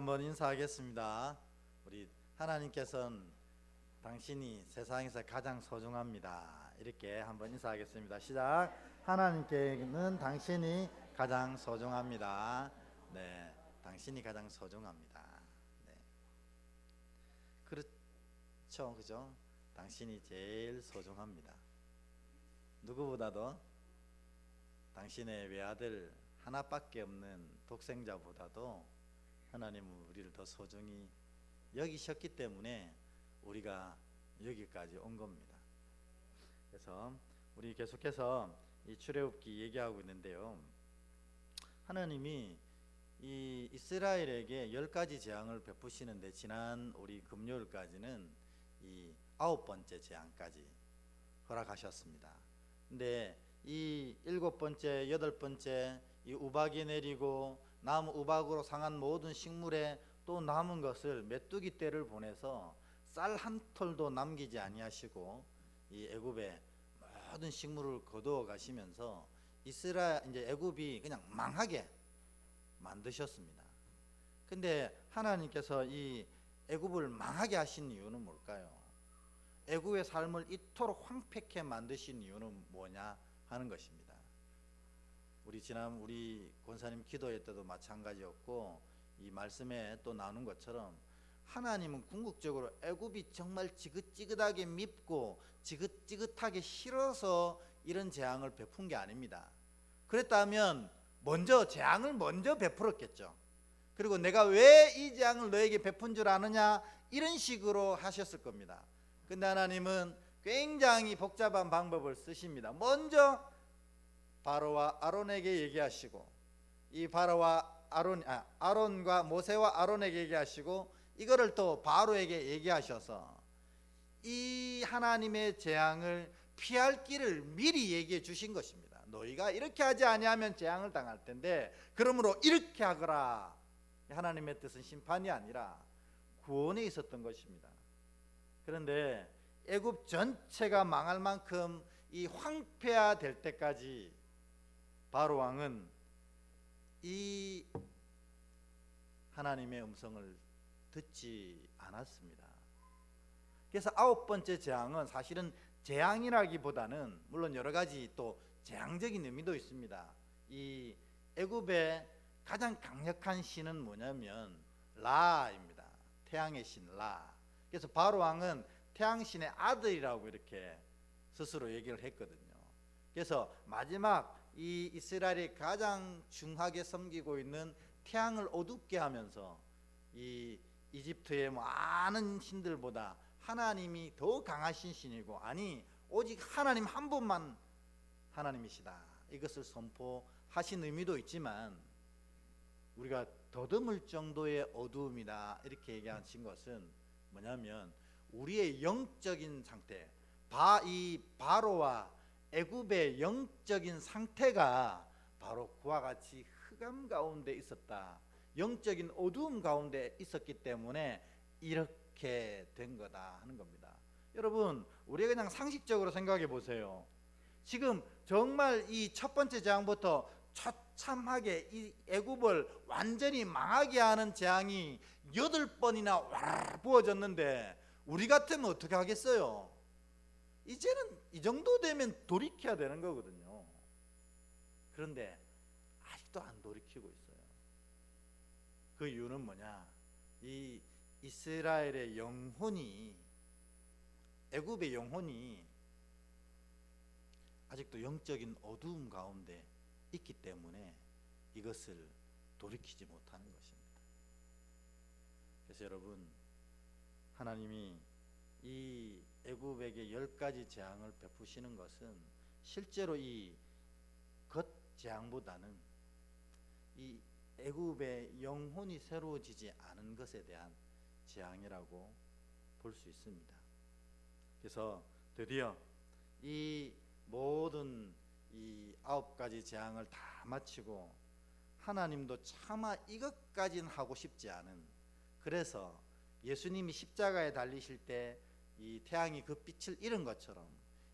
한번 인사하겠습니다. 우리 하나님께서는 당신이 세상에서 가장 소중합니다. 이렇게 한번 인사하겠습니다. 시작. 하나님께는 당신이 가장 소중합니다. 네, 당신이 가장 소중합니다. 네, 그렇죠, 그죠? 당신이 제일 소중합니다. 누구보다도 당신의 외아들 하나밖에 없는 독생자보다도 하나님은 우리를 더 소중히 여기셨기 때문에 우리가 여기까지 온 겁니다. 그래서 우리 계속해서 이 출애굽기 얘기하고 있는데요, 하나님이 이 이스라엘에게 10가지 재앙을 베푸시는데 지난 우리 금요일까지는 이 9번째 재앙까지 허락하셨습니다. 근데 이 7번째, 8번째 이 우박이 내리고 나무 우박으로 상한 모든 식물에 또 남은 것을 메뚜기 떼를 보내서 쌀 한 톨도 남기지 아니하시고 이 애굽의 모든 식물을 거두어 가시면서 이제 애굽이 그냥 망하게 만드셨습니다. 근데 하나님께서 이 애굽을 망하게 하신 이유는 뭘까요? 애굽의 삶을 이토록 황폐케 만드신 이유는 뭐냐 하는 것입니다. 우리 권사님 기도회 때도 마찬가지였고 이 말씀에 또 나오는 것처럼 하나님은 궁극적으로 애굽이 정말 지긋지긋하게 밉고 지긋지긋하게 싫어서 이런 재앙을 베푼 게 아닙니다. 그랬다면 재앙을 먼저 베풀었겠죠. 그리고 내가 왜 이 재앙을 너에게 베푼 줄 아느냐 이런 식으로 하셨을 겁니다. 근데 하나님은 굉장히 복잡한 방법을 쓰십니다. 먼저 바로와 아론에게 얘기하시고 이 아론과 모세와 아론에게 얘기하시고 이거를 또 바로에게 얘기하셔서 이 하나님의 재앙을 피할 길을 미리 얘기해 주신 것입니다. 너희가 이렇게 하지 아니하면 재앙을 당할 텐데 그러므로 이렇게 하거라. 하나님의 뜻은 심판이 아니라 구원에 있었던 것입니다. 그런데 애굽 전체가 망할 만큼 이 황폐화될 때까지 바로 왕은 이 하나님의 음성을 듣지 않았습니다. 그래서 9번째 재앙은 사실은 재앙이라기보다는 물론 여러 가지 또 재앙적인 의미도 있습니다. 이 애굽의 가장 강력한 신은 뭐냐면 라입니다. 태양의 신 라. 그래서 바로 왕은 태양신의 아들이라고 이렇게 스스로 얘기를 했거든요. 그래서 마지막 이 이스라엘이 가장 중하게 섬기고 있는 태양을 어둡게 하면서 이 이집트의 많은 신들보다 하나님이 더 강하신 신이고 아니 오직 하나님 한 분만 하나님이시다 이것을 선포하신 의미도 있지만 우리가 더듬을 정도의 어두움이다 이렇게 얘기하신 것은 뭐냐면 우리의 영적인 상태 이 바로와 애굽의 영적인 상태가 바로 그와 같이 흑암 가운데 있었다. 영적인 어두움 가운데 있었기 때문에 이렇게 된 거다 하는 겁니다. 여러분 우리가 그냥 상식적으로 생각해 보세요. 지금 정말 이 첫 번째 재앙부터 처참하게 이 애굽을 완전히 망하게 하는 재앙이 8번이나 와르르 부어졌는데 우리 같으면 어떻게 하겠어요? 이제는 이 정도 되면 돌이켜야 되는 거거든요. 그런데 아직도 안 돌이키고 있어요. 그 이유는 뭐냐? 이 이스라엘의 영혼이 애굽의 영혼이 아직도 영적인 어두움 가운데 있기 때문에 이것을 돌이키지 못하는 것입니다. 그래서 여러분 하나님이 이 애굽에게 10가지 재앙을 베푸시는 것은 실제로 이 겉 재앙보다는 이 애굽의 영혼이 새로워지지 않은 것에 대한 재앙이라고 볼 수 있습니다. 그래서 드디어 이 모든 이 9가지 재앙을 다 마치고 하나님도 차마 이것까지는 하고 싶지 않은 그래서 예수님이 십자가에 달리실 때 이 태양이 그 빛을 잃은 것처럼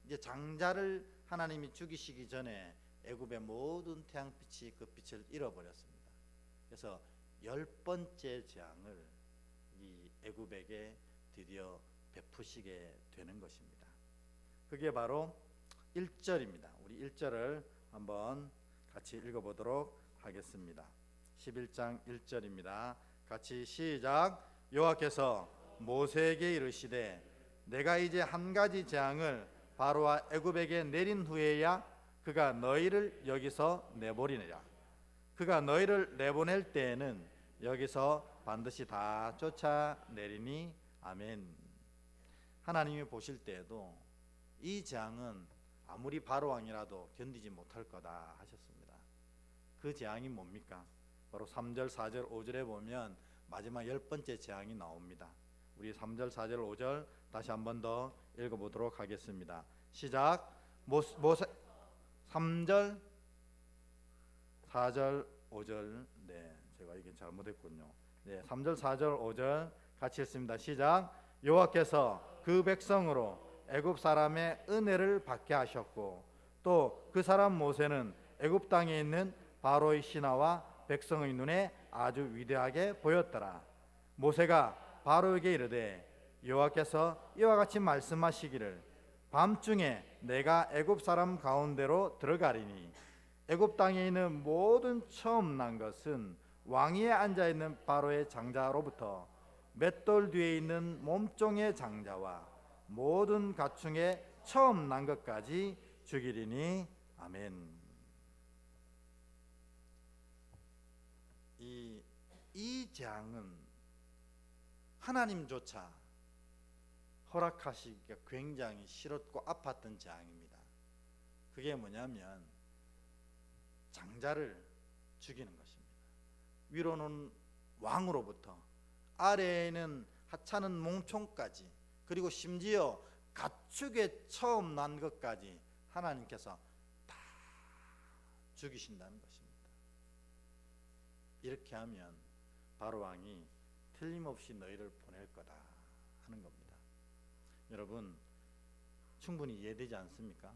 이제 장자를 하나님이 죽이시기 전에 애굽의 모든 태양빛이 그 빛을 잃어버렸습니다. 그래서 10번째 재앙을 이 애굽에게 드디어 베푸시게 되는 것입니다. 그게 바로 1절입니다. 우리 1절을 한번 같이 읽어보도록 하겠습니다. 11장 1절입니다. 같이 시작. 여호와께서 모세에게 이르시되 내가 이제 한 가지 재앙을 바로와 애굽에게 내린 후에야 그가 너희를 여기서 내보리니라. 그가 너희를 내보낼 때에는 여기서 반드시 다 쫓아내리니 아멘. 하나님이 보실 때에도 이 재앙은 아무리 바로 왕이라도 견디지 못할 거다 하셨습니다. 그 재앙이 뭡니까? 바로 3절, 4절, 5절에 보면 마지막 10번째 재앙이 나옵니다. 우리 3절, 4절, 5절 다시 한 번 더 읽어보도록 하겠습니다. 시작. 모세 3절, 4절, 5절. 네, 제가 이게 잘못했군요. 네, 3절, 4절, 5절 같이 읽습니다. 시작. 여호와께서 그 백성으로 애굽 사람의 은혜를 받게 하셨고 또 그 사람 모세는 애굽 땅에 있는 바로의 신하와 백성의 눈에 아주 위대하게 보였더라. 모세가 바로에게 이르되 여호와께서 이와 같이 말씀하시기를 밤중에 내가 애굽 사람 가운데로 들어가리니 애굽 땅에 있는 모든 처음 난 것은 왕위에 앉아 있는 바로의 장자로부터 맷돌 뒤에 있는 몸종의 장자와 모든 가축의 처음 난 것까지 죽이리니 아멘. 이 재앙은 하나님조차 허락하시기가 굉장히 싫었고 아팠던 재앙입니다. 그게 뭐냐면 장자를 죽이는 것입니다. 위로는 왕으로부터 아래에는 하찮은 몽총까지 그리고 심지어 가축의 처음 난 것까지 하나님께서 다 죽이신다는 것입니다. 이렇게 하면 바로 왕이 틀림없이 너희를 보낼 거다 하는 겁니다. 여러분 충분히 이해되지 않습니까?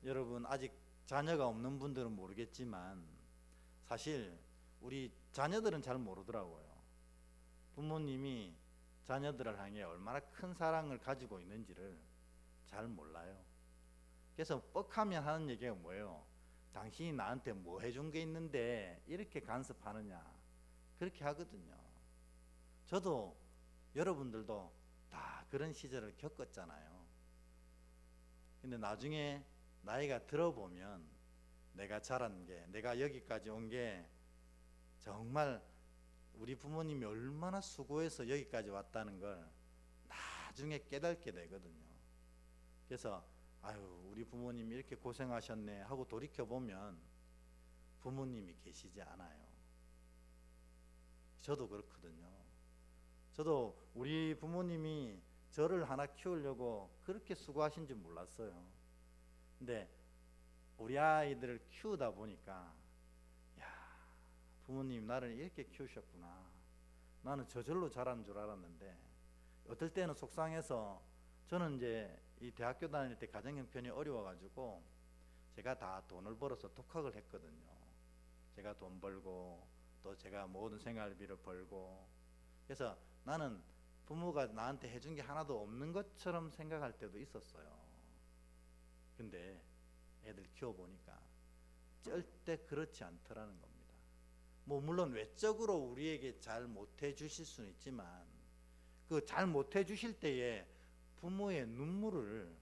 여러분 아직 자녀가 없는 분들은 모르겠지만 사실 우리 자녀들은 잘 모르더라고요. 부모님이 자녀들을 향해 얼마나 큰 사랑을 가지고 있는지를 잘 몰라요. 그래서 뻑하면 하는 얘기가 뭐예요? 당신이 나한테 뭐 해준 게 있는데 이렇게 간섭하느냐, 그렇게 하거든요. 저도 여러분들도 다 그런 시절을 겪었잖아요. 근데 나중에 나이가 들어보면 내가 자란 게, 내가 여기까지 온 게 정말 우리 부모님이 얼마나 수고해서 여기까지 왔다는 걸 나중에 깨닫게 되거든요. 그래서 아유 우리 부모님이 이렇게 고생하셨네 하고 돌이켜보면 부모님이 계시지 않아요. 저도 그렇거든요. 저도 우리 부모님이 저를 하나 키우려고 그렇게 수고하신 줄 몰랐어요. 근데 우리 아이들을 키우다 보니까 야 부모님 나를 이렇게 키우셨구나. 나는 저절로 자란 줄 알았는데 어떨 때는 속상해서 저는 이제 이 대학교 다닐 때 가정 형편이 어려워가지고 제가 다 돈을 벌어서 독학을 했거든요. 제가 돈 벌고 또 제가 모든 생활비를 벌고 그래서 나는 부모가 나한테 해준 게 하나도 없는 것처럼 생각할 때도 있었어요. 근데 애들 키워보니까 절대 그렇지 않더라는 겁니다. 뭐 물론 외적으로 우리에게 잘 못해 주실 수는 있지만 그 잘 못해 주실 때에 부모의 눈물을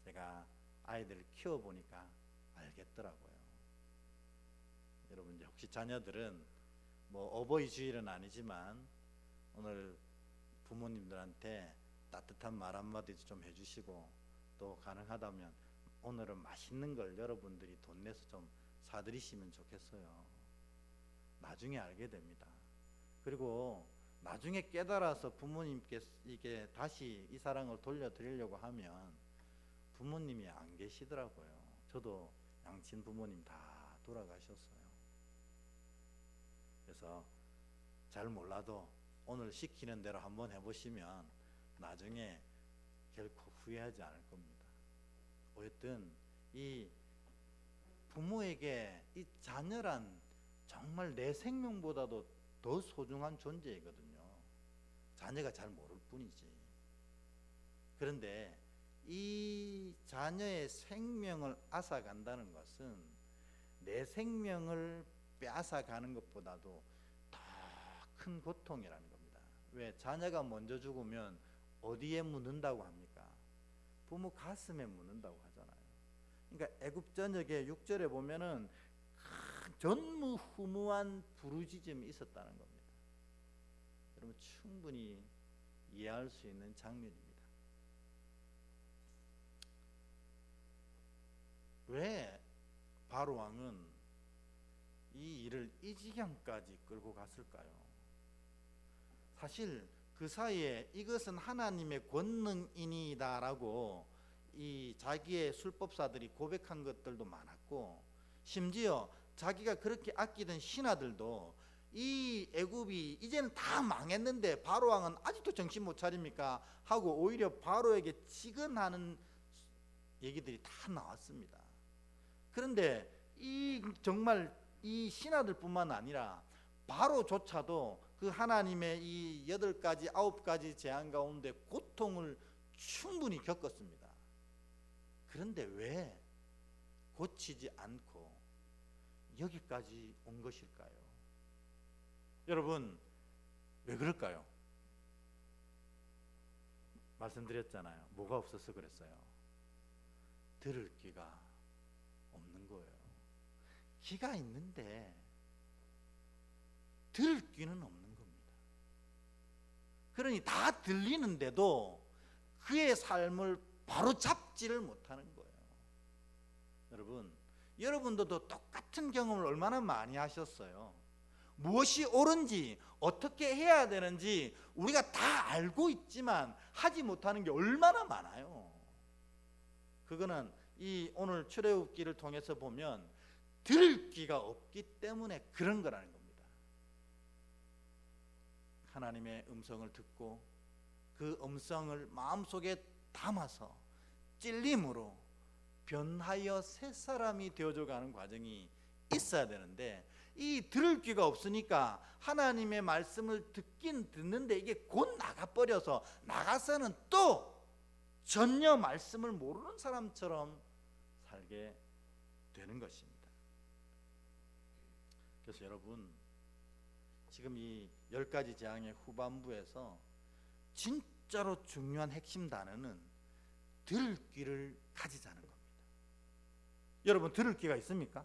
제가 아이들을 키워보니까 알겠더라고요. 여러분 이제 혹시 자녀들은 뭐 어버이 주일은 아니지만 오늘 부모님들한테 따뜻한 말 한마디도 좀 해주시고 또 가능하다면 오늘은 맛있는 걸 여러분들이 돈 내서 좀 사드리시면 좋겠어요. 나중에 알게 됩니다. 그리고 나중에 깨달아서 부모님께 이게 다시 이 사랑을 돌려드리려고 하면 부모님이 안 계시더라고요. 저도 양친 부모님 다 돌아가셨어요. 그래서 잘 몰라도 오늘 시키는 대로 한번 해보시면 나중에 결코 후회하지 않을 겁니다. 어쨌든 이 부모에게 이 자녀란 정말 내 생명보다도 더 소중한 존재이거든요. 자녀가 잘 모를 뿐이지. 그런데 이 자녀의 생명을 앗아간다는 것은 내 생명을 빼앗아가는 것보다도 더 큰 고통이라는 겁니다. 왜? 자녀가 먼저 죽으면 어디에 묻는다고 합니까? 부모 가슴에 묻는다고 하잖아요. 그러니까 애굽 전역의 6절에 보면은 전무후무한 부르짖음이 있었다는 겁니다. 여러분 충분히 이해할 수 있는 장면입니다. 왜 바로 왕은 이 일을 이 지경까지 끌고 갔을까요? 사실 그 사이에 이것은 하나님의 권능이니다라고 이 자기의 술법사들이 고백한 것들도 많았고, 심지어 자기가 그렇게 아끼던 신하들도 이 애굽이 이제는 다 망했는데 바로 왕은 아직도 정신 못 차립니까? 하고 오히려 바로에게 치근하는 얘기들이 다 나왔습니다. 그런데 이 정말 이 신하들뿐만 아니라 바로조차도 그 하나님의 이 8가지 9가지 재앙 가운데 고통을 충분히 겪었습니다. 그런데 왜 고치지 않고 여기까지 온 것일까요? 여러분 왜 그럴까요? 말씀드렸잖아요. 뭐가 없어서 그랬어요? 들을 귀가 없는 거예요. 귀가 있는데 들을 귀는 없는 겁니다. 그러니 다 들리는데도 그의 삶을 바로 잡지를 못하는 거예요. 여러분들도 똑같은 경험을 얼마나 많이 하셨어요. 무엇이 옳은지 어떻게 해야 되는지 우리가 다 알고 있지만 하지 못하는 게 얼마나 많아요. 그거는 이 오늘 출애굽기를 통해서 보면 들을 귀가 없기 때문에 그런 거라는 겁니다. 하나님의 음성을 듣고 그 음성을 마음속에 담아서 찔림으로 변하여 새 사람이 되어져 가는 과정이 있어야 되는데, 이 들을 귀가 없으니까 하나님의 말씀을 듣긴 듣는데 이게 곧 나가버려서 나가서는 또 전혀 말씀을 모르는 사람처럼 살게 되는 것입니다. 그래서 여러분 지금 이 10가지 재앙의 후반부에서 진짜로 중요한 핵심 단어는 들을 귀를 가지자는 겁니다. 여러분 들을 귀가 있습니까?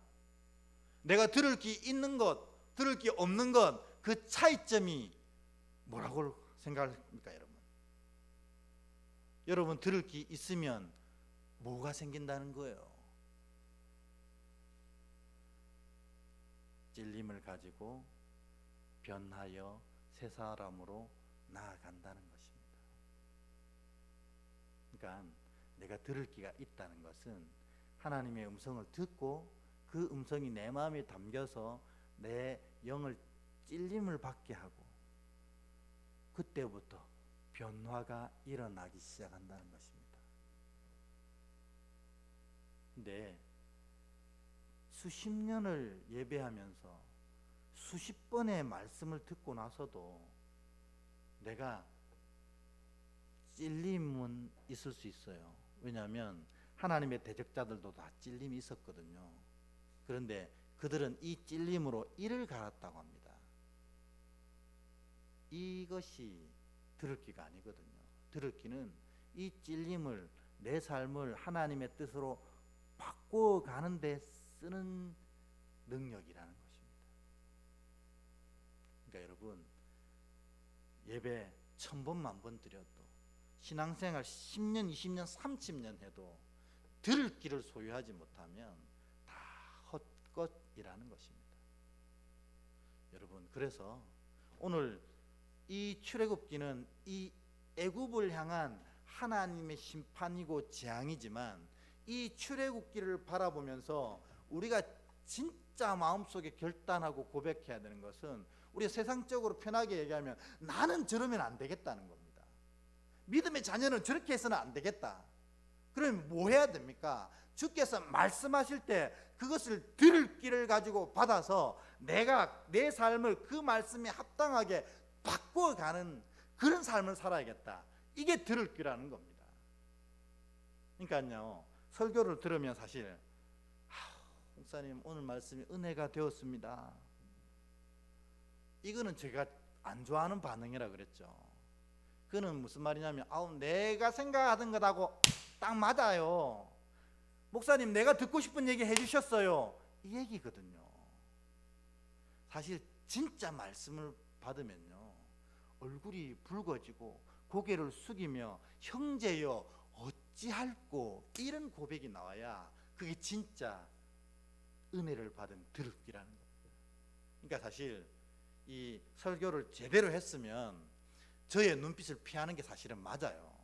내가 들을 귀 있는 것, 들을 귀 없는 것, 그 차이점이 뭐라고 생각합니까, 여러분? 여러분 들을 귀 있으면 뭐가 생긴다는 거예요? 찔림을 가지고 변하여 새 사람으로 나아간다는 것입니다. 그러니까 내가 들을 귀가 있다는 것은 하나님의 음성을 듣고 그 음성이 내 마음에 담겨서 내 영을 찔림을 받게 하고 그때부터 변화가 일어나기 시작한다는 것입니다. 근데 수십 년을 예배하면서 수십 번의 말씀을 듣고 나서도 내가 찔림은 있을 수 있어요. 왜냐하면 하나님의 대적자들도 다 찔림이 있었거든요. 그런데 그들은 이 찔림으로 이를 갈았다고 합니다. 이것이 들을 귀가 아니거든요. 들을 귀는 이 찔림을, 내 삶을 하나님의 뜻으로 바꿔가는 데 쓰는 능력이라는 것입니다. 그러니까 여러분 예배 1000번 만번 드려도 신앙생활 10년 20년 30년 해도 들을 귀를 소유하지 못하면 다 헛것이라는 것입니다. 여러분 그래서 오늘 이 출애굽기는 이 애굽을 향한 하나님의 심판이고 재앙이지만 이 출애굽기를 바라보면서 우리가 진짜 마음속에 결단하고 고백해야 되는 것은, 우리가 세상적으로 편하게 얘기하면 나는 저러면 안 되겠다는 겁니다. 믿음의 자녀는 저렇게 해서는 안 되겠다. 그러면 뭐 해야 됩니까? 주께서 말씀하실 때 그것을 들을 길을 가지고 받아서 내가 내 삶을 그 말씀에 합당하게 바꿔가는 그런 삶을 살아야겠다. 이게 들을 귀라는 겁니다. 그러니까요, 설교를 들으면 사실 목사님 오늘 말씀이 은혜가 되었습니다, 이거는 제가 안 좋아하는 반응이라 그랬죠. 그는 무슨 말이냐면 내가 생각하던 것하고 딱 맞아요, 목사님 내가 듣고 싶은 얘기 해주셨어요, 이 얘기거든요. 사실 진짜 말씀을 받으면요, 얼굴이 붉어지고 고개를 숙이며 형제여 어찌할꼬 이런 고백이 나와야 그게 진짜 은혜를 받은 드럽기라는 겁니다. 그러니까 사실 이 설교를 제대로 했으면 저의 눈빛을 피하는 게 사실은 맞아요.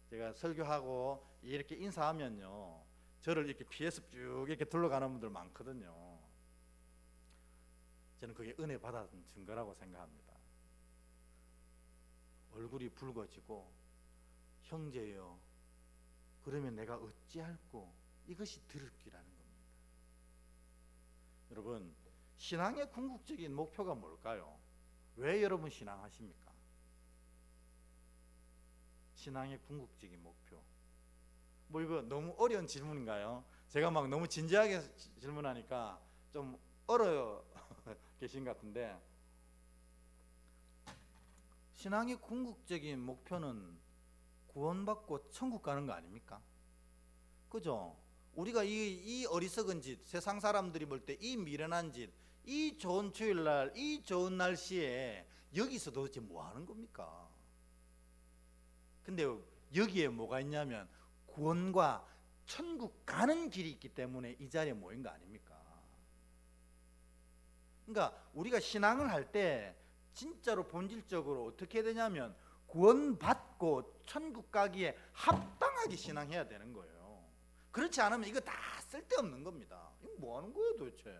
제가 설교하고 이렇게 인사하면요, 저를 이렇게 피해서 쭉 이렇게 둘러가는 분들 많거든요. 저는 그게 은혜 받은 증거라고 생각합니다. 얼굴이 붉어지고 형제여 그러면 내가 어찌할꼬, 이것이 들을기라는 겁니다. 여러분, 신앙의 궁극적인 목표가 뭘까요? 왜 여러분 신앙하십니까? 신앙의 궁극적인 목표. 뭐 이거 너무 어려운 질문인가요? 제가 막 너무 진지하게 질문하니까 좀 어려 계신 것 같은데, 신앙의 궁극적인 목표는 구원받고 천국 가는 거 아닙니까? 그죠? 우리가 이 어리석은 짓, 세상 사람들이 볼 때 이 미련한 짓, 이 좋은 주일날, 이 좋은 날씨에 여기서 도대체 뭐 하는 겁니까? 근데 여기에 뭐가 있냐면 구원과 천국 가는 길이 있기 때문에 이 자리에 모인 거 아닙니까? 그러니까 우리가 신앙을 할 때 진짜로 본질적으로 어떻게 되냐면 구원받고 천국 가기에 합당하게 신앙해야 되는 거예요. 그렇지 않으면 이거 다 쓸데없는 겁니다. 이거 뭐 하는 거예요 도대체?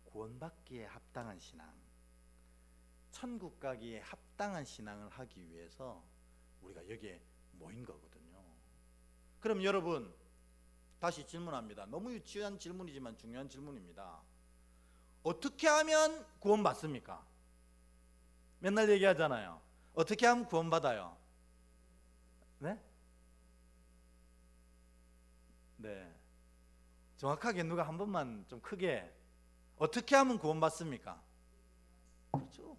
구원받기에 합당한 신앙, 천국 가기에 합당한 신앙을 하기 위해서 우리가 여기에 모인 거거든요. 그럼 여러분, 다시 질문합니다. 너무 유치한 질문이지만 중요한 질문입니다. 어떻게 하면 구원받습니까? 맨날 얘기하잖아요. 어떻게 하면 구원받아요? 네? 네. 정확하게 누가 한 번만 좀 크게, 어떻게 하면 구원받습니까? 그렇죠.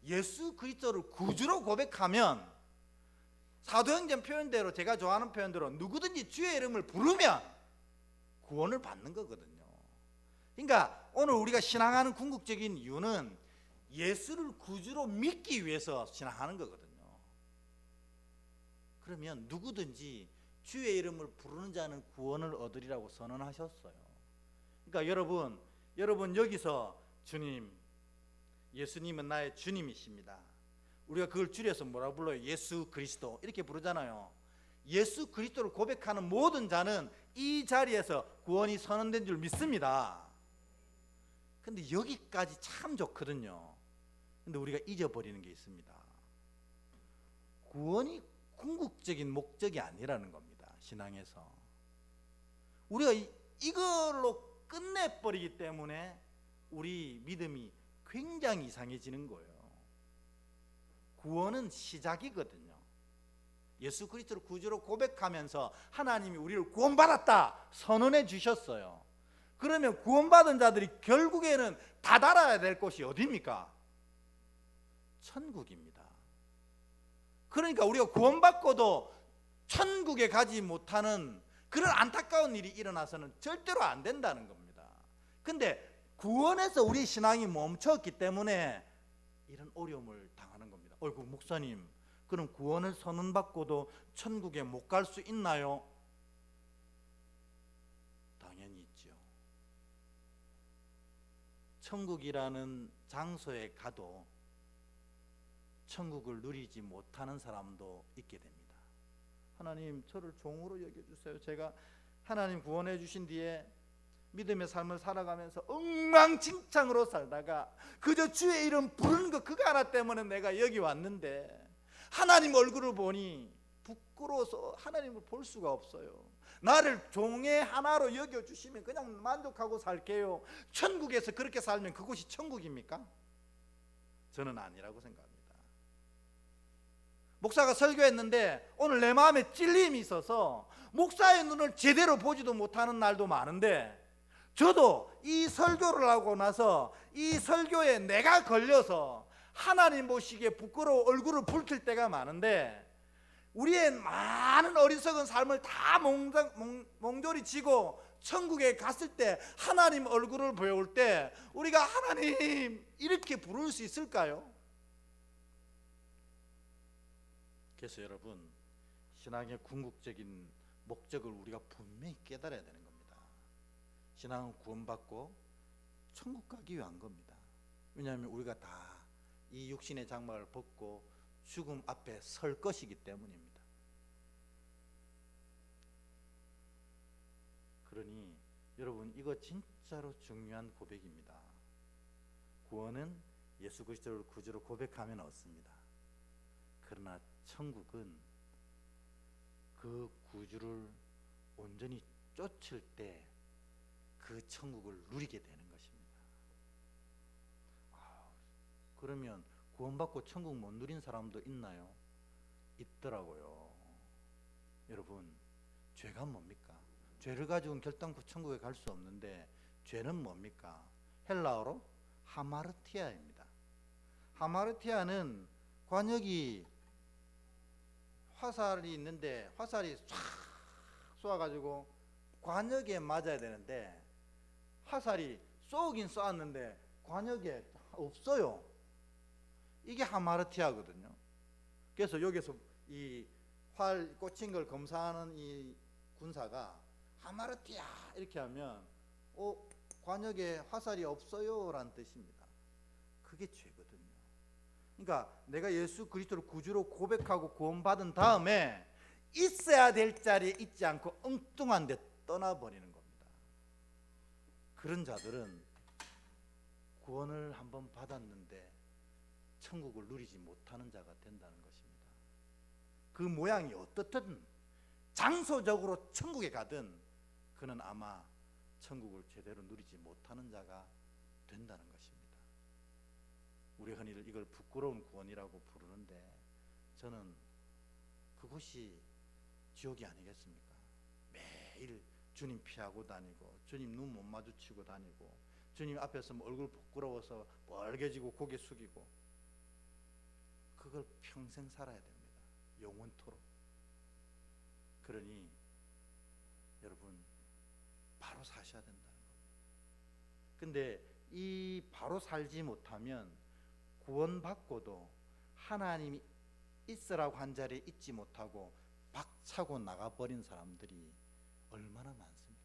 예수 그리스도를 구주로 고백하면, 사도행전 표현대로, 제가 좋아하는 표현대로 누구든지 주의 이름을 부르면 구원을 받는 거거든요. 그러니까 오늘 우리가 신앙하는 궁극적인 이유는 예수를 구주로 믿기 위해서 신앙하는 거거든요. 그러면 누구든지 주의 이름을 부르는 자는 구원을 얻으리라고 선언하셨어요. 그러니까 여러분 여기서 주님, 예수님은 나의 주님이십니다. 우리가 그걸 줄여서 뭐라고 불러요? 예수 그리스도 이렇게 부르잖아요. 예수 그리스도를 고백하는 모든 자는 이 자리에서 구원이 선언된 줄 믿습니다. 근데 여기까지 참 좋거든요. 근데 우리가 잊어버리는 게 있습니다. 구원이 궁극적인 목적이 아니라는 겁니다. 신앙에서 우리가 이걸로 끝내버리기 때문에 우리 믿음이 굉장히 이상해지는 거예요. 구원은 시작이거든요. 예수 그리스도를 구주로 고백하면서 하나님이 우리를 구원받았다 선언해 주셨어요. 그러면 구원받은 자들이 결국에는 다다라야 될 곳이 어디입니까? 천국입니다. 그러니까 우리가 구원받고도 천국에 가지 못하는 그런 안타까운 일이 일어나서는 절대로 안 된다는 겁니다. 근데 구원에서 우리 신앙이 멈췄기 때문에 이런 어려움을 당하는 겁니다. 어이구 목사님, 그럼 구원을 선언받고도 천국에 못 갈 수 있나요? 당연히 있죠. 천국이라는 장소에 가도 천국을 누리지 못하는 사람도 있게 됩니다. 하나님, 저를 종으로 여겨주세요. 제가 하나님 구원해 주신 뒤에 믿음의 삶을 살아가면서 엉망진창으로 살다가 그저 주의 이름 부르는 거 그거 하나 때문에 내가 여기 왔는데 하나님 얼굴을 보니 부끄러워서 하나님을 볼 수가 없어요. 나를 종의 하나로 여겨주시면 그냥 만족하고 살게요. 천국에서 그렇게 살면 그곳이 천국입니까? 저는 아니라고 생각합니다. 목사가 설교했는데 오늘 내 마음에 찔림이 있어서 목사의 눈을 제대로 보지도 못하는 날도 많은데, 저도 이 설교를 하고 나서 이 설교에 내가 걸려서 하나님 보시기에 부끄러워 얼굴을 붉힐 때가 많은데, 우리의 많은 어리석은 삶을 다 몽졸이 지고 천국에 갔을 때 하나님 얼굴을 배울 때 우리가 하나님 이렇게 부를 수 있을까요? 그래서 여러분, 신앙의 궁극적인 목적을 우리가 분명히 깨달아야 되는 겁니다. 신앙은 구원받고 천국 가기 위한 겁니다. 왜냐하면 우리가 다 이 육신의 장막을 벗고 죽음 앞에 설 것이기 때문입니다. 그러니 여러분, 이거 진짜로 중요한 고백입니다. 구원은 예수 그리스도를 구주로 고백하면 얻습니다. 그러나 천국은 그 구주를 온전히 쫓을 때 그 천국을 누리게 되는 것입니다. 그러면 구원받고 천국 못 누린 사람도 있나요? 있더라고요. 여러분, 죄가 뭡니까? 죄를 가지고는 결단코 천국에 갈 수 없는데, 죄는 뭡니까? 헬라어로 하마르티아입니다. 하마르티아는 관역이 화살이 있는데 화살이 唰 쏘아가지고 관역에 맞아야 되는데 화살이 쏘긴 쏘았는데 관역에 없어요. 이게 하마르티아거든요. 그래서 여기서 이 활 꽂힌 걸 검사하는 이 군사가 하마르티아 이렇게 하면 관역에 화살이 없어요 라는 뜻입니다. 그게 죄거든요. 그러니까 내가 예수 그리스도를 구주로 고백하고 구원받은 다음에 있어야 될 자리에 있지 않고 엉뚱한 데 떠나버리는 겁니다. 그런 자들은 구원을 한번 받았는데 천국을 누리지 못하는 자가 된다는 것입니다. 그 모양이 어떻든 장소적으로 천국에 가든 그는 아마 천국을 제대로 누리지 못하는 자가 된다는 것입니다. 우리 흔히 이걸 부끄러운 구원이라고 부르는데, 저는 그곳이 지옥이 아니겠습니까? 매일 주님 피하고 다니고 주님 눈 못 마주치고 다니고 주님 앞에서 얼굴 부끄러워서 빨개지고 고개 숙이고, 그걸 평생 살아야 됩니다. 영원토록. 그러니 여러분, 바로 사셔야 된다는 겁니다. 근데 이 바로 살지 못하면 구원받고도 하나님이 있으라고 한 자리에 있지 못하고 박차고 나가버린 사람들이 얼마나 많습니까?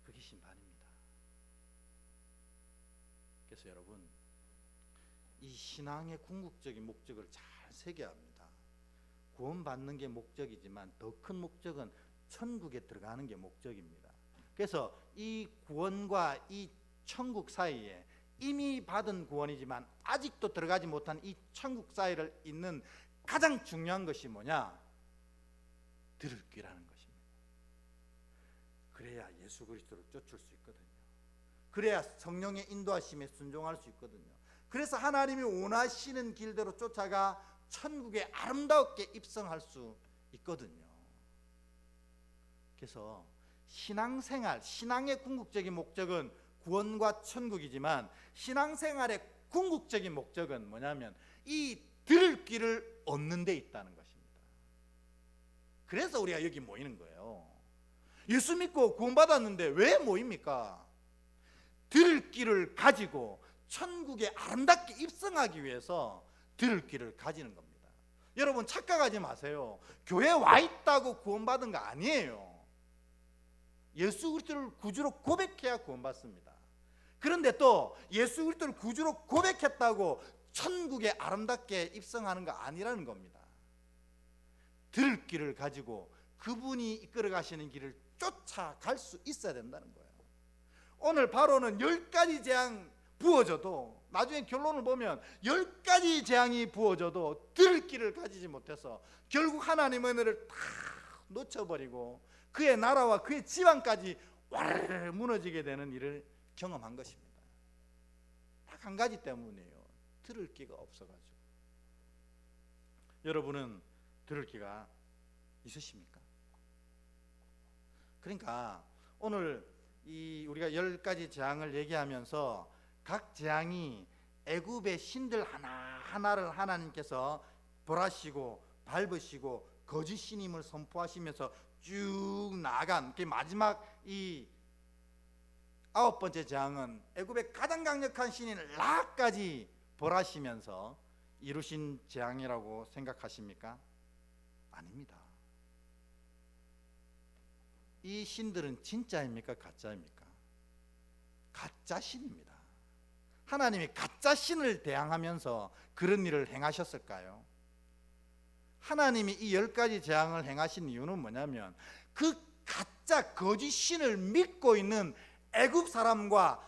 그게 심판입니다. 그래서 여러분, 이 신앙의 궁극적인 목적을 잘 새겨야 합니다. 구원받는 게 목적이지만 더 큰 목적은 천국에 들어가는 게 목적입니다. 그래서 이 구원과 이 천국 사이에 이미 받은 구원이지만 아직도 들어가지 못한 이 천국 사이를 잇는 가장 중요한 것이 뭐냐? 들을 귀라는 것입니다. 그래야 예수 그리스도를 쫓을 수 있거든요. 그래야 성령의 인도하심에 순종할 수 있거든요. 그래서 하나님이 원하시는 길대로 쫓아가 천국에 아름답게 입성할 수 있거든요. 그래서 신앙생활, 신앙의 궁극적인 목적은 구원과 천국이지만 신앙생활의 궁극적인 목적은 뭐냐면 이 들을 길을 얻는 데 있다는 것입니다. 그래서 우리가 여기 모이는 거예요. 예수 믿고 구원받았는데 왜 모입니까? 들을 길을 가지고 천국에 아름답게 입성하기 위해서 들을 길을 가지는 겁니다. 여러분, 착각하지 마세요. 교회에 와 있다고 구원받은 거 아니에요. 예수 그리스도를 구주로 고백해야 구원받습니다. 그런데 또 예수 그리스도를 구주로 고백했다고 천국에 아름답게 입성하는 거 아니라는 겁니다. 들을 길을 가지고 그분이 이끌어 가시는 길을 쫓아갈 수 있어야 된다는 거예요. 오늘 바로는 10가지 재앙 부어져도 나중에 결론을 보면 10가지 재앙이 부어져도 들을 길을 가지지 못해서 결국 하나님의 은혜를 다 놓쳐버리고 그의 나라와 그의 지방까지 와르르 무너지게 되는 일을 경험한 것입니다. 딱 한 가지 때문이에요. 들을 기가 없어가지고. 여러분은 들을 기가 있으십니까? 그러니까 오늘 우리가 10가지 재앙을 얘기하면서 각 재앙이 애굽의 신들 하나하나를 하나님께서 벌하시고 밟으시고 거짓 신임을 선포하시면서 쭉 나아간 그 마지막 이 9번째 재앙은 애굽의 가장 강력한 신인 라까지 벌하시면서 이루신 재앙이라고 생각하십니까? 아닙니다. 이 신들은 진짜입니까? 가짜입니까? 가짜 신입니다. 하나님이 가짜 신을 대항하면서 그런 일을 행하셨을까요? 하나님이 이 10가지 재앙을 행하신 이유는 뭐냐면 그 가짜 거짓 신을 믿고 있는 애굽 사람과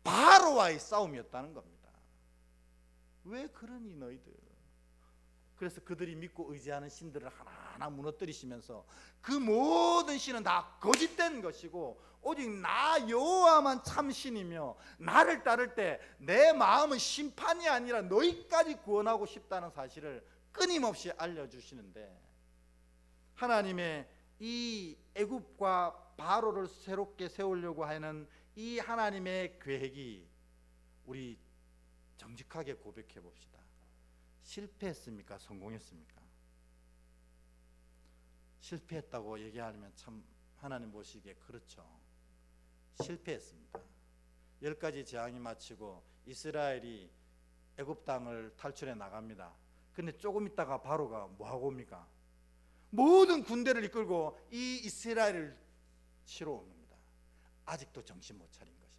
바로와의 싸움이었다는 겁니다. 왜 그러니 너희들? 그래서 그들이 믿고 의지하는 신들을 하나하나 무너뜨리시면서 그 모든 신은 다 거짓된 것이고 오직 나 여호와만 참 신이며 나를 따를 때 내 마음은 심판이 아니라 너희까지 구원하고 싶다는 사실을 끊임없이 알려주시는데, 하나님의 이 애굽과 바로를 새롭게 세우려고 하는 이 하나님의 계획이, 우리 정직하게 고백해 봅시다. 실패했습니까? 성공했습니까? 실패했다고 얘기하면 참 하나님 보시기에 그렇죠. 실패했습니다. 10가지 재앙이 마치고 이스라엘이 애굽 땅을 탈출해 나갑니다. 근데 조금 있다가 바로가 뭐하고 옵니까? 모든 군대를 이끌고 이 이스라엘을 치러 옵니다. 아직도 정신 못 차린 것입니다.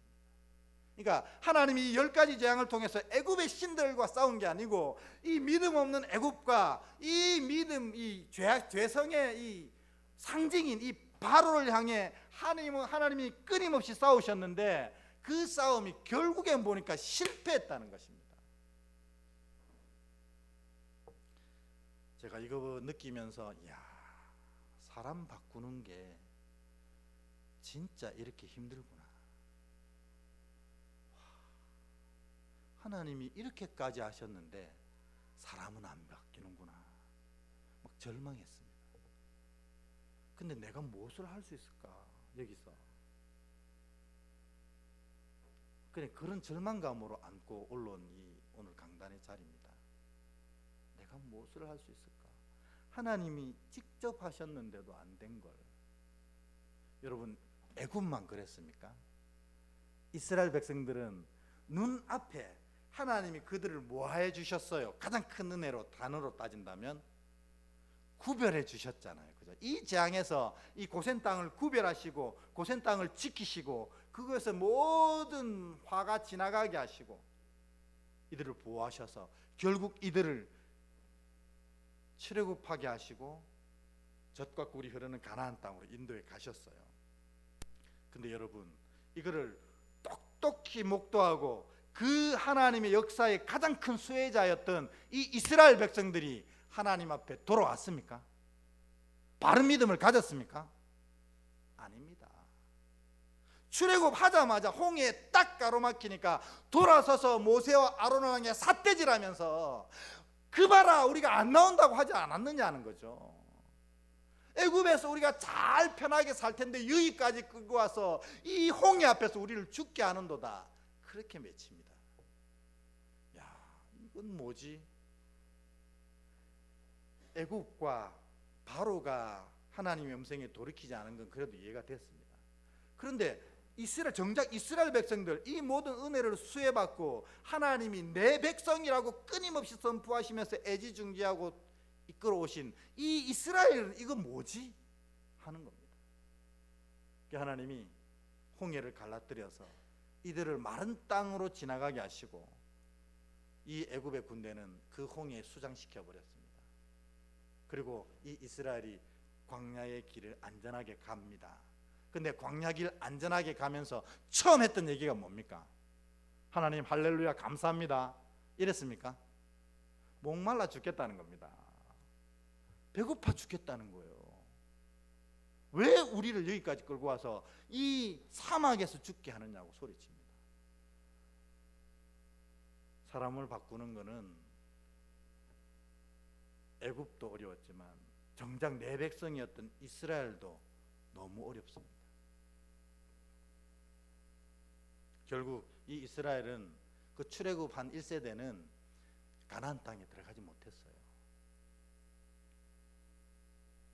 그러니까 하나님이 10가지 재앙을 통해서 애굽의 신들과 싸운 게 아니고 이 믿음 없는 애굽과 이 믿음, 이 죄성의 이 상징인 이 바로를 향해 하나님이 끊임없이 싸우셨는데 그 싸움이 결국엔 보니까 실패했다는 것입니다. 제가 이거 느끼면서 사람 바꾸는 게 진짜 이렇게 힘들구나. 하나님이 이렇게까지 하셨는데 사람은 안 바뀌는구나. 막 절망했습니다. 근데 내가 무엇을 할 수 있을까? 여기서 그런 절망감으로 안고 올라온 이 오늘 강단의 자리입니다. 내가 무엇을 할 수 있을까? 하나님이 직접 하셨는데도 안 된 걸. 여러분, 애굽만 그랬습니까? 이스라엘 백성들은 눈앞에 하나님이 그들을 뭐해 주셨어요? 가장 큰 은혜로, 단어로 따진다면 구별해 주셨잖아요. 그죠? 이 재앙에서 이 고센 땅을 구별하시고 고센 땅을 지키시고 그것에 모든 화가 지나가게 하시고 이들을 보호하셔서 결국 이들을 출애굽하게 하시고 젖과 꿀이 흐르는 가나안 땅으로 인도해 가셨어요. 근데 여러분, 이거를 똑똑히 목도하고 그 하나님의 역사의 가장 큰 수혜자였던 이 이스라엘 백성들이 하나님 앞에 돌아왔습니까? 바른 믿음을 가졌습니까? 아닙니다. 출애굽하자마자 홍해에 딱 가로막히니까 돌아서서 모세와 아론을 향해 삿대질하면서 그 봐라, 우리가 안 나온다고 하지 않았느냐는 거죠. 애굽에서 우리가 잘 편하게 살 텐데 여기까지 끌고 와서 이 홍해 앞에서 우리를 죽게 하는도다, 그렇게 외칩니다. 이건 뭐지? 애굽과 바로가 하나님의 음성에 돌이키지 않은 건 그래도 이해가 됐습니다. 그런데 정작 이스라엘 백성들, 이 모든 은혜를 수혜받고 하나님이 내 백성이라고 끊임없이 선포하시면서 애지중지하고 이끌어오신 이 이스라엘은 이거 뭐지? 하는 겁니다. 하나님이 홍해를 갈라뜨려서 이들을 마른 땅으로 지나가게 하시고 이 애굽의 군대는 그 홍해에 수장시켜 버렸습니다. 그리고 이 이스라엘이 광야의 길을 안전하게 갑니다. 근데 광야 길 안전하게 가면서 처음 했던 얘기가 뭡니까? 하나님 할렐루야 감사합니다 이랬습니까? 목말라 죽겠다는 겁니다. 배고파 죽겠다는 거예요. 왜 우리를 여기까지 끌고 와서 이 사막에서 죽게 하느냐고 소리칩니다. 사람을 바꾸는 것은 애굽도 어려웠지만 정작 내 백성이었던 이스라엘도 너무 어렵습니다. 결국 이 이스라엘은 그 출애굽 한 1세대는 가나안 땅에 들어가지 못했어요.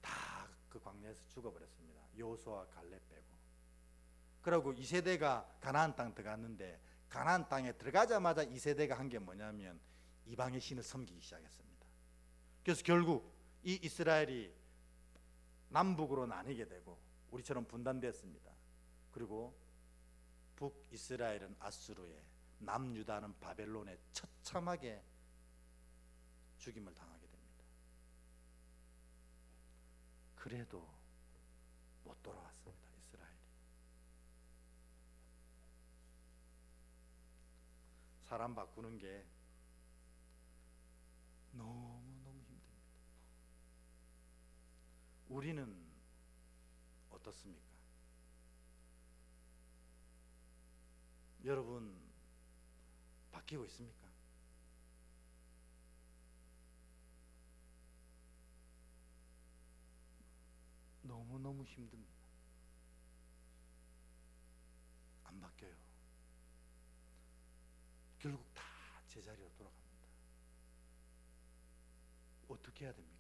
다 그 광야에서 죽어버렸습니다. 여호수아 갈렙 빼고. 그리고 2세대가 가나안 땅 들어갔는데 가나안 땅에 들어가자마자 2세대가 한 게 뭐냐면 이방의 신을 섬기기 시작했습니다. 그래서 결국 이 이스라엘이 남북으로 나뉘게 되고 우리처럼 분단됐습니다. 그리고 북이스라엘은 아수르에, 남유다는 바벨론에 처참하게 죽임을 당하게 됩니다. 그래도 못 돌아왔습니다. 이스라엘이. 사람 바꾸는 게 너무너무 힘듭니다. 우리는 어떻습니까? 여러분 바뀌고 있습니까? 너무너무 힘듭니다. 안 바뀌어요. 결국 다 제자리로 돌아갑니다. 어떻게 해야 됩니까?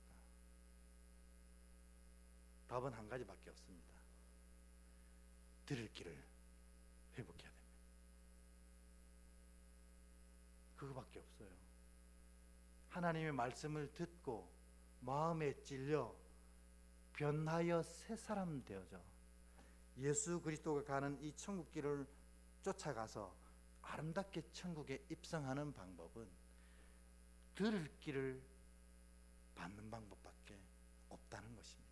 답은 한 가지밖에 없습니다. 들을 길을 회복해야 됩니다. 그거밖에 없어요. 하나님의 말씀을 듣고 마음에 찔려 변하여 새 사람 되어져 예수 그리스도가 가는 이 천국 길을 쫓아가서 아름답게 천국에 입성하는 방법은 들을 길을 받는 방법밖에 없다는 것입니다.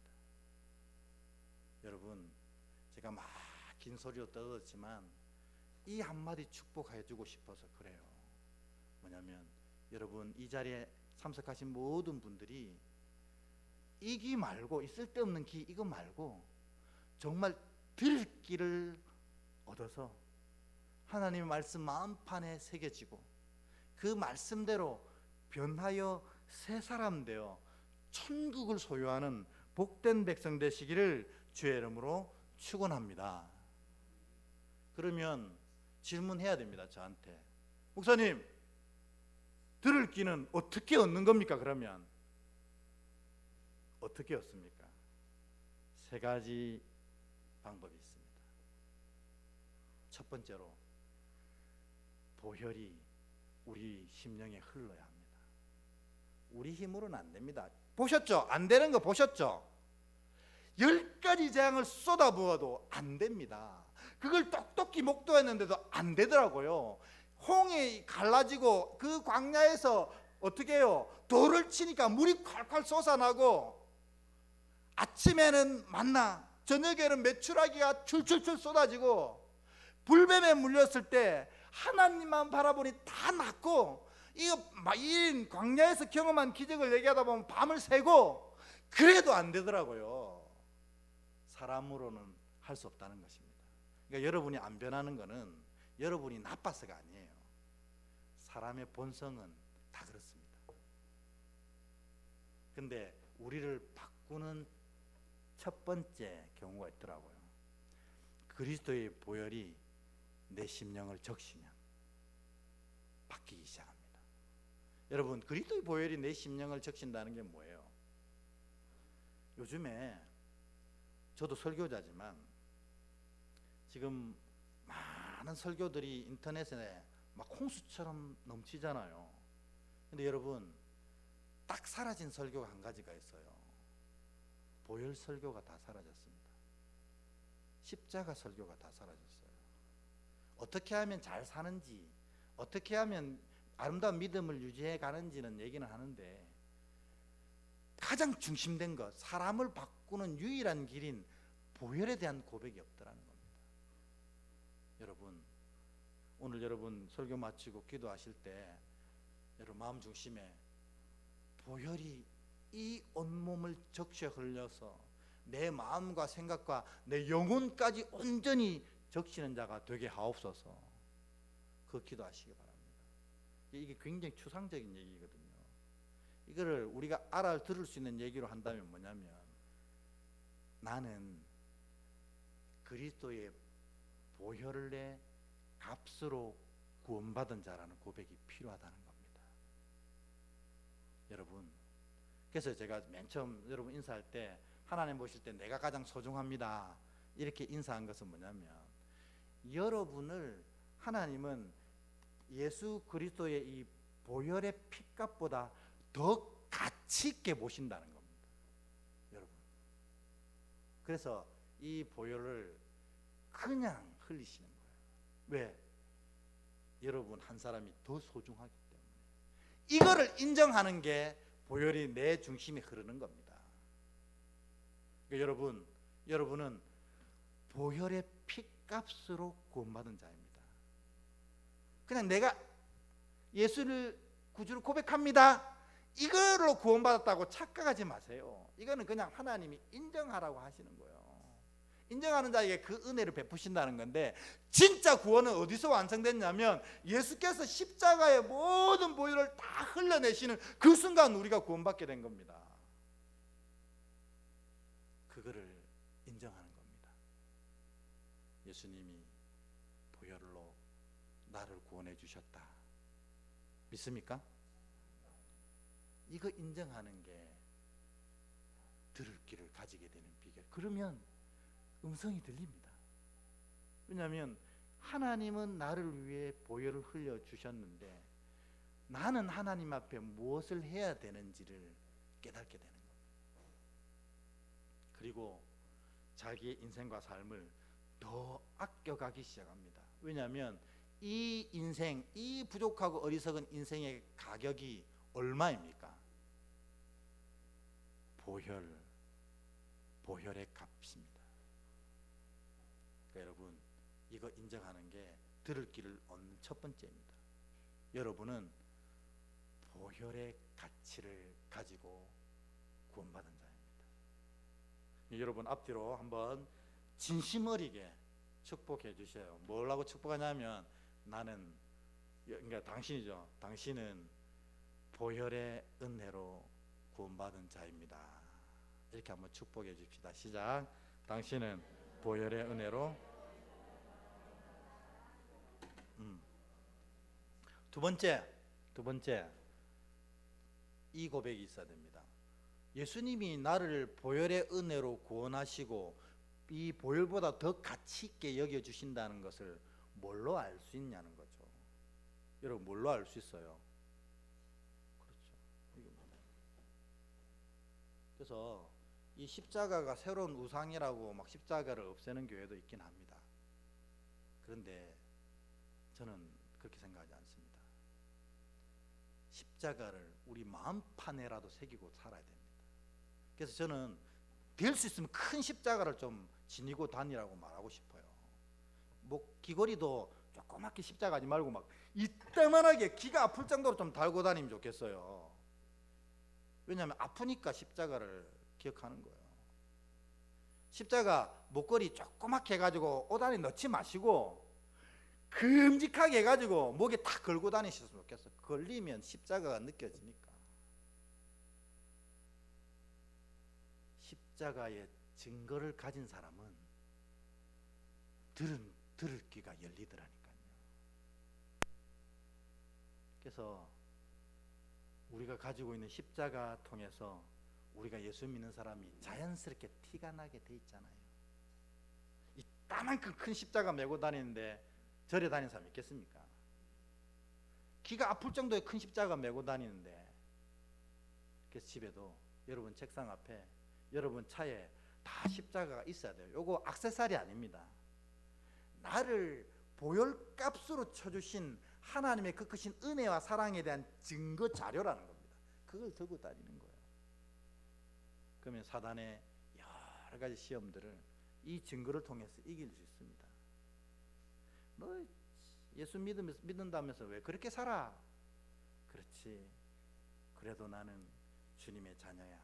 여러분, 제가 막 긴 소리로 떠들었지만 이 한마디 축복해 주고 싶어서 그래요. 뭐냐면 여러분, 이 자리에 참석하신 모든 분들이 이 기 말고, 이 쓸데없는 기 이거 말고 정말 들을 길을 얻어서 하나님의 말씀 마음판에 새겨지고 그 말씀대로 변하여 새 사람 되어 천국을 소유하는 복된 백성 되시기를 주의 이름으로 축원합니다. 그러면 질문해야 됩니다. 저한테, 목사님, 들을 귀는 어떻게 얻는 겁니까? 그러면 어떻게 얻습니까? 세 가지 방법이 있습니다. 첫 번째로 보혈이 우리 심령에 흘러야 합니다. 우리 힘으로는 안 됩니다. 보셨죠? 안 되는 거 보셨죠? 10가지 재앙을 쏟아부어도 안 됩니다. 그걸 똑똑히 목도했는데도 안 되더라고요. 홍이 갈라지고 그 광야에서 어떻게 해요? 돌을 치니까 물이 콸콸 솟아나고 아침에는 만나, 저녁에는 메추라기가 출출출 쏟아지고 불뱀에 물렸을 때 하나님만 바라보니 다 낫고, 이 광야에서 경험한 기적을 얘기하다 보면 밤을 새고 그래도 안 되더라고요. 사람으로는 할 수 없다는 것입니다. 그러니까 여러분이 안 변하는 것은 여러분이 나빠서가 아니에요. 사람의 본성은 다 그렇습니다. 근데 우리를 바꾸는 첫 번째 경우가 있더라고요. 그리스도의 보혈이 내 심령을 적시면 바뀌기 시작합니다. 여러분, 그리스도의 보혈이 내 심령을 적신다는 게 뭐예요? 요즘에 저도 설교자지만 지금 많은 설교들이 인터넷에 막 홍수처럼 넘치잖아요. 근데 여러분, 딱 사라진 설교가 한 가지가 있어요. 보혈 설교가 다 사라졌습니다. 십자가 설교가 다 사라졌어요. 어떻게 하면 잘 사는지, 어떻게 하면 아름다운 믿음을 유지해 가는지는 얘기는 하는데 가장 중심된 것, 사람을 바꾸는 유일한 길인 보혈에 대한 고백이 없더라는 겁니다. 여러분, 오늘 여러분 설교 마치고 기도하실 때 여러분 마음 중심에 보혈이 이 온몸을 적셔 흘려서 내 마음과 생각과 내 영혼까지 온전히 적시는 자가 되게 하옵소서. 그 기도하시기 바랍니다. 이게 굉장히 추상적인 얘기거든요. 이거를 우리가 알아들을 수 있는 얘기로 한다면 뭐냐면, 나는 그리스도의 보혈을 내 값으로 구원받은 자라는 고백이 필요하다는 겁니다. 여러분, 그래서 제가 맨 처음 여러분 인사할 때 하나님 보실 때 내가 가장 소중합니다 이렇게 인사한 것은 뭐냐면, 여러분을 하나님은 예수 그리스도의 이 보혈의 피값보다 더 가치 있게 보신다는 겁니다. 여러분, 그래서 이 보혈을 그냥 흘리시는 거예요. 왜? 여러분 한 사람이 더 소중하기 때문에. 이거를 인정하는 게 보혈이 내 중심에 흐르는 겁니다. 그러니까 여러분은 보혈의 피값으로 구원받은 자입니다. 그냥 내가 예수를 구주로 고백합니다, 이걸로 구원받았다고 착각하지 마세요. 이거는 그냥 하나님이 인정하라고 하시는 거예요. 인정하는 자에게 그 은혜를 베푸신다는 건데, 진짜 구원은 어디서 완성됐냐면 예수께서 십자가의 모든 보혈을 다 흘려내시는 그 순간 우리가 구원받게 된 겁니다. 그거를 인정하는 겁니다. 예수님이 보혈로 나를 구원해 주셨다. 믿습니까? 이거 인정하는 게 들을 귀를 가지게 되는 비결. 그러면 음성이 들립니다. 왜냐하면 하나님은 나를 위해 보혈을 흘려 주셨는데 나는 하나님 앞에 무엇을 해야 되는지를 깨닫게 되는 겁니다. 그리고 자기의 인생과 삶을 더 아껴가기 시작합니다. 왜냐하면 이 인생, 이 부족하고 어리석은 인생의 가격이 얼마입니까? 보혈의 값입니다. 그러니까 여러분, 이거 인정하는 게 들을 길을 얻는 첫 번째입니다. 여러분은 보혈의 가치를 가지고 구원받은 자입니다. 여러분 앞뒤로 한번 진심 어리게 축복해 주셔요. 뭐라고 축복하냐면, 나는, 그러니까 당신이죠. 당신은 보혈의 은혜로 구원받은 자입니다. 이렇게 한번 축복해 줍시다. 시작. 당신은 보혈의 은혜로. 두 번째 이 고백이 있어야 됩니다. 예수님이 나를 보혈의 은혜로 구원하시고 이 보혈보다 더 가치 있게 여겨주신다는 것을 뭘로 알 수 있냐는 거죠. 여러분, 뭘로 알 수 있어요? 그렇죠. 그래서 이 십자가가 새로운 우상이라고 막 십자가를 없애는 교회도 있긴 합니다. 그런데 저는 그렇게 생각하지 않습니다. 십자가를 우리 마음판에라도 새기고 살아야 됩니다. 그래서 저는 될 수 있으면 큰 십자가를 좀 지니고 다니라고 말하고 싶어요. 뭐 귀걸이도 조그맣게 십자가 하지 말고 막 이따만하게 기가 아플 정도로 좀 달고 다니면 좋겠어요. 왜냐하면 아프니까 십자가를 기억하는 거예요. 십자가 목걸이 조그맣게 해가지고 옷 안에 넣지 마시고 큼직하게 해가지고 목에 탁 걸고 다니셨으면 좋겠어요. 걸리면 십자가가 느껴지니까. 십자가의 증거를 가진 사람은 들을 귀가 열리더라니까요. 그래서 우리가 가지고 있는 십자가 통해서 우리가 예수 믿는 사람이 자연스럽게 티가 나게 돼 있잖아요. 이따만큼 큰 십자가 메고 다니는데 절에 다니는 사람 있겠습니까? 귀가 아플 정도의 큰 십자가 메고 다니는데. 그래서 집에도 여러분 책상 앞에, 여러분 차에 다 십자가가 있어야 돼요. 요거 액세서리 아닙니다. 나를 보혈값으로 쳐주신 하나님의 그 크신 은혜와 사랑에 대한 증거 자료라는 겁니다. 그걸 들고 다니는 거예요. 그러면 사단의 여러 가지 시험들을 이 증거를 통해서 이길 수 있습니다. 너 예수 믿는다면서 왜 그렇게 살아? 그렇지. 그래도 나는 주님의 자녀야.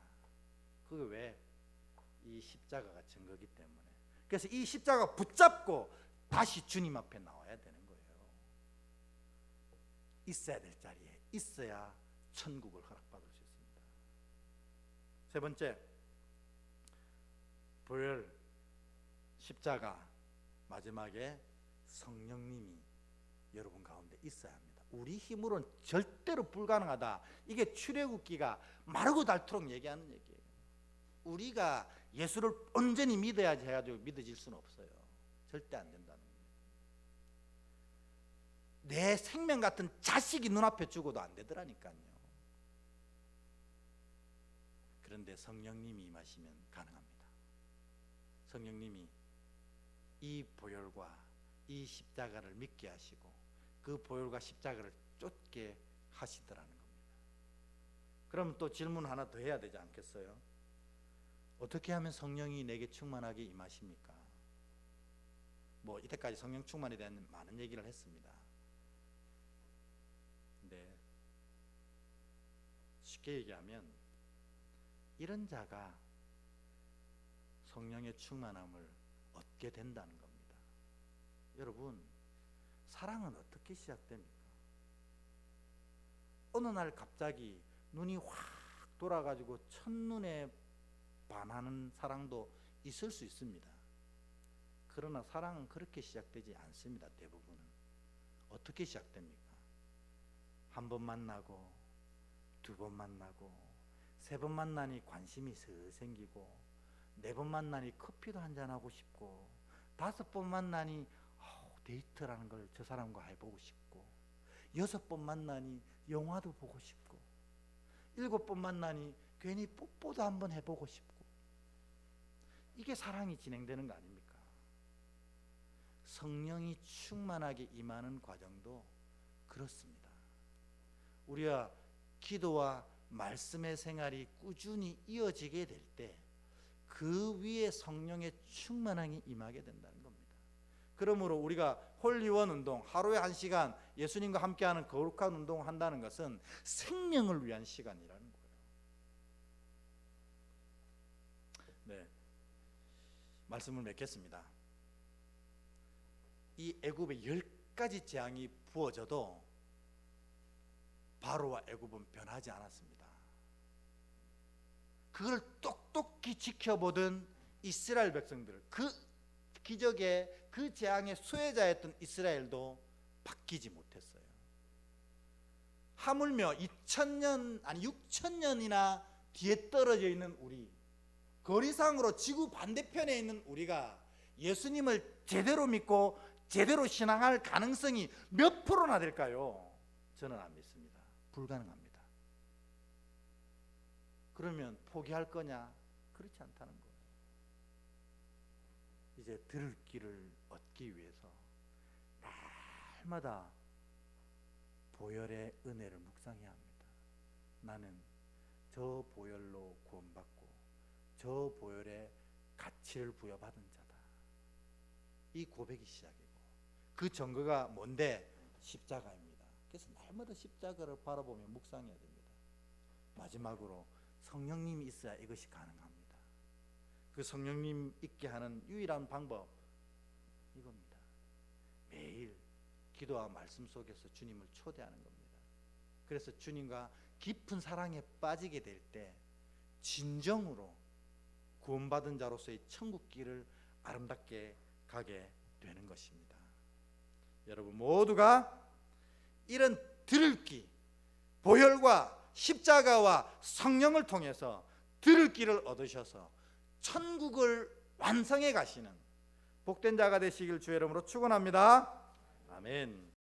그게 왜? 이 십자가가 증거기 때문에. 그래서 이 십자가 붙잡고 다시 주님 앞에 나와야 되는 거예요. 있어야 될 자리에 있어야 천국을 허락받을 수 있습니다. 세 번째, 보혈, 십자가, 마지막에 성령님이 여러분 가운데 있어야 합니다. 우리 힘으로는 절대로 불가능하다. 이게 출애굽기가 마르고 닳도록 얘기하는 얘기예요. 우리가 예수를 온전히 믿어야지 해가지고 믿어질 수는 없어요. 절대 안 된다는 거예요. 내 생명 같은 자식이 눈앞에 죽어도 안 되더라니까요. 그런데 성령님이 임하시면 가능합니다. 성령님이 이 보혈과 이 십자가를 믿게 하시고 그 보혈과 십자가를 쫓게 하시더라는 겁니다. 그럼 또 질문 하나 더 해야 되지 않겠어요? 어떻게 하면 성령이 내게 충만하게 임하십니까? 뭐 이때까지 성령 충만에 대한 많은 얘기를 했습니다. 근데 쉽게 얘기하면 이런 자가 성령의 충만함을 얻게 된다는 겁니다. 여러분, 사랑은 어떻게 시작됩니까? 어느 날 갑자기 눈이 확 돌아가지고 첫눈에 반하는 사랑도 있을 수 있습니다. 그러나 사랑은 그렇게 시작되지 않습니다. 대부분은. 어떻게 시작됩니까? 한 번 만나고, 두 번 만나고, 세 번 만나니 관심이 슥 생기고, 네 번 만나니 커피도 한잔하고 싶고, 다섯 번 만나니 데이트라는 걸 저 사람과 해보고 싶고, 여섯 번 만나니 영화도 보고 싶고, 일곱 번 만나니 괜히 뽀뽀도 한번 해보고 싶고, 이게 사랑이 진행되는 거 아닙니까? 성령이 충만하게 임하는 과정도 그렇습니다. 우리가 기도와 말씀의 생활이 꾸준히 이어지게 될 때 그 위에 성령의 충만함이 임하게 된다는 겁니다. 그러므로 우리가 홀리원 운동, 하루에 1시간 예수님과 함께하는 거룩한 운동을 한다는 것은 생명을 위한 시간이라는 거예요. 네, 말씀을 맺겠습니다. 이 애굽에 10가지 재앙이 부어져도 바로와 애굽은 변하지 않았습니다. 그걸 똑똑히 지켜보던 이스라엘 백성들, 그 기적의 그 재앙의 수혜자였던 이스라엘도 바뀌지 못했어요. 하물며 2000년 아니 6000년이나 뒤에 떨어져 있는 우리, 거리상으로 지구 반대편에 있는 우리가 예수님을 제대로 믿고 제대로 신앙할 가능성이 몇 프로나 될까요? 저는 안 믿습니다. 불가능합니다. 그러면 포기할 거냐? 그렇지 않다는 거예요. 이제 들을 길을 얻기 위해서 날마다 보혈의 은혜를 묵상해야 합니다. 나는 저 보혈로 구원받고 저 보혈의 가치를 부여받은 자다. 이 고백이 시작이고, 그 증거가 뭔데? 십자가입니다. 그래서 날마다 십자가를 바라보며 묵상해야 됩니다. 마지막으로 성령님이 있어야 이것이 가능합니다. 그 성령님 있게 하는 유일한 방법 이겁니다. 매일 기도와 말씀 속에서 주님을 초대하는 겁니다. 그래서 주님과 깊은 사랑에 빠지게 될 때 진정으로 구원받은 자로서의 천국 길을 아름답게 가게 되는 것입니다. 여러분 모두가 이런 들을 귀, 보혈과 십자가와 성령을 통해서 들을 길을 얻으셔서 천국을 완성해 가시는 복된 자가 되시길 주의 이름으로 축원합니다. 아멘.